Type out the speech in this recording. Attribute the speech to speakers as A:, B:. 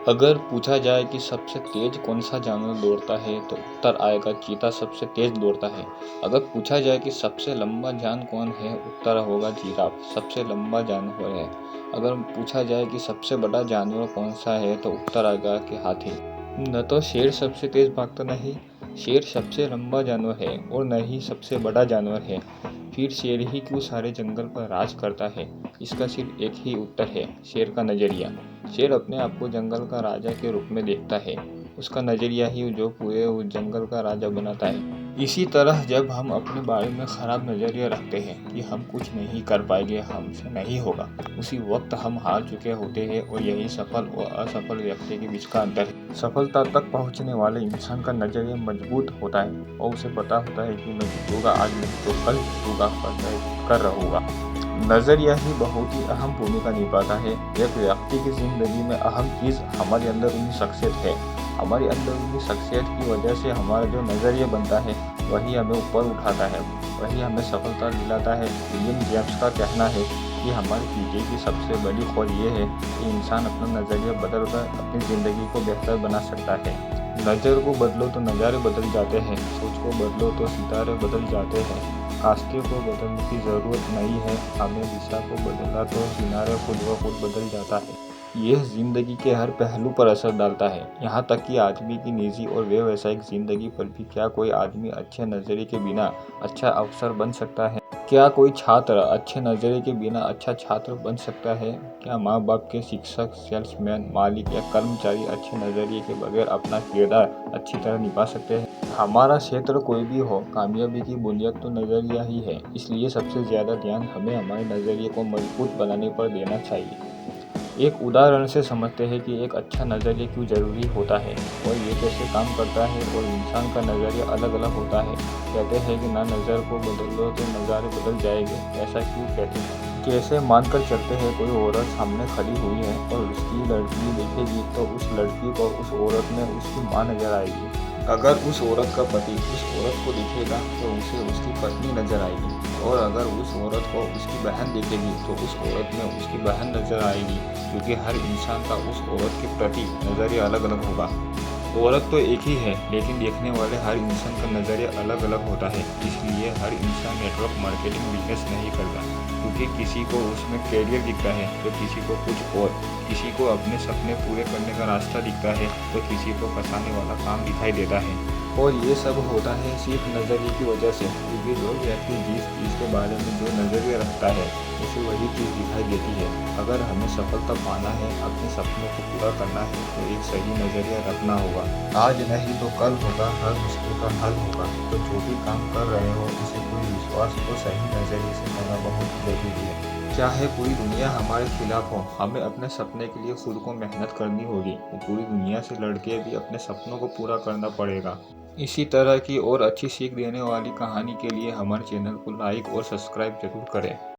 A: अगर पूछा जाए कि सबसे तेज कौन सा जानवर दौड़ता है तो उत्तर आएगा चीता सबसे तेज दौड़ता है। अगर पूछा जाए कि सबसे लंबा जान कौन है, उत्तर होगा जिराफ सबसे लंबा जानवर है। अगर पूछा जाए कि सबसे बड़ा जानवर कौन सा है तो उत्तर आएगा कि हाथी। न तो शेर सबसे तेज भागता नहीं, शेर सबसे लंबा जानवर है और न ही सबसे बड़ा जानवर है। फिर शेर ही क्यों सारे जंगल पर राज करता है? इसका सिर्फ एक ही उत्तर है, शेर का नजरिया। शेर अपने आप को जंगल का राजा के रूप में देखता है। उसका नजरिया ही जो पूरे उस जंगल का राजा बनाता है। इसी तरह जब हम अपने बारे में खराब नजरिया रखते हैं कि हम कुछ नहीं कर पाएंगे, हमसे नहीं होगा, उसी वक्त हम हार चुके होते हैं। और यही सफल और असफल व्यक्ति के बीच का अंतर है। सफलता तक पहुंचने वाले इंसान का नजरिया मजबूत होता है और उसे पता होता है कि मैं जीतूंगा आज नहीं तो कल जीतूंगा, कर रहूंगा। नजरिया ही बहुत ही अहम भूमिका निभाता है। एक व्यक्ति की जिंदगी में अहम चीज हमारे अंदरूनी शख्सियत है। हमारी अंदरूनी शख्सियत की वजह से हमारा जो नजरिया बनता है वही हमें ऊपर उठाता है, वही हमें सफलता दिलाता है। विलियम जेम्स का कहना है कि हमारे पीछे की सबसे बड़ी खोज ये है कि इंसान अपना नजरिया बदलकर अपनी जिंदगी को बेहतर बना सकता है। नज़र को बदलो तो नज़ारे बदल जाते हैं, सोच को बदलो तो सितारे बदल जाते हैं। रास्ते को बदलने की ज़रूरत नहीं है, हमें दिशा को बदला तो किनारे खुद ब खुद बदल जाता है। यह जिंदगी के हर पहलू पर असर डालता है, यहाँ तक कि आदमी की निजी और व्यावसायिक जिंदगी पर भी। क्या कोई आदमी अच्छे नज़रिए के बिना अच्छा अफसर बन सकता है? क्या कोई छात्र अच्छे नज़रिए के बिना अच्छा छात्र बन सकता है? क्या माँ बाप के शिक्षक, सेल्समैन, मालिक या कर्मचारी अच्छे नज़रिए के बगैर अपना किरदार अच्छी तरह निभा सकते हैं? हमारा क्षेत्र कोई भी हो, कामयाबी की बुनियाद तो नज़रिया ही है। इसलिए सबसे ज़्यादा ध्यान हमें हमारे नज़रिए को मजबूत बनाने पर देना चाहिए। एक उदाहरण से समझते हैं कि एक अच्छा नज़रिया क्यों ज़रूरी होता है और ये कैसे काम करता है। और इंसान का नज़रिया अलग अलग होता है। कहते हैं कि ना नज़र को बदल लो तो नज़ारे बदल जाएंगे। ऐसा क्यों कहते हैं? कैसे मानकर चलते हैं कोई औरत सामने खड़ी हुई है और उसकी लड़की देखेगी तो उस लड़की को उस औरत में उसकी माँ नज़र आएगी। अगर उस औरत का पति उस औरत को दिखेगा तो उसे उसकी पत्नी नजर आएगी। और अगर उस औरत को उसकी बहन दिखेगी तो उस औरत में उसकी बहन नजर आएगी। क्योंकि हर इंसान का उस औरत के प्रति नजरिया अलग अलग होगा। औरत तो एक ही है, लेकिन देखने वाले हर इंसान का नज़रिया अलग अलग होता है। इसलिए हर इंसान नेटवर्क मार्केटिंग बिजनेस नहीं करता, क्योंकि किसी को उसमें कैरियर दिखता है तो किसी को कुछ और, किसी को अपने सपने पूरे करने का रास्ता दिखता है तो किसी को फंसाने वाला काम दिखाई देता है। और ये सब होता है सिर्फ नज़रिए की वजह से, क्योंकि जो व्यक्ति जिस चीज़ के बारे में जो नज़रिया रखता है उसे वही चीज़ दिखाई देती है। अगर हमें सफलता पाना है, अपने सपनों को पूरा करना है तो एक सही नज़रिया रखना होगा। आज नहीं तो कल होगा, हर मुश्किल का हल होगा। तो जो भी काम कर रहे हो उसे पूरी विश्वास को सही नज़रिए से करना बहुत जरूरी है। चाहे पूरी दुनिया हमारे खिलाफ हो, हमें अपने सपने के लिए खुद को मेहनत करनी होगी और पूरी दुनिया से लड़के भी अपने सपनों को पूरा करना पड़ेगा। इसी तरह की और अच्छी सीख देने वाली कहानी के लिए हमारे चैनल को लाइक और सब्सक्राइब जरूर करें।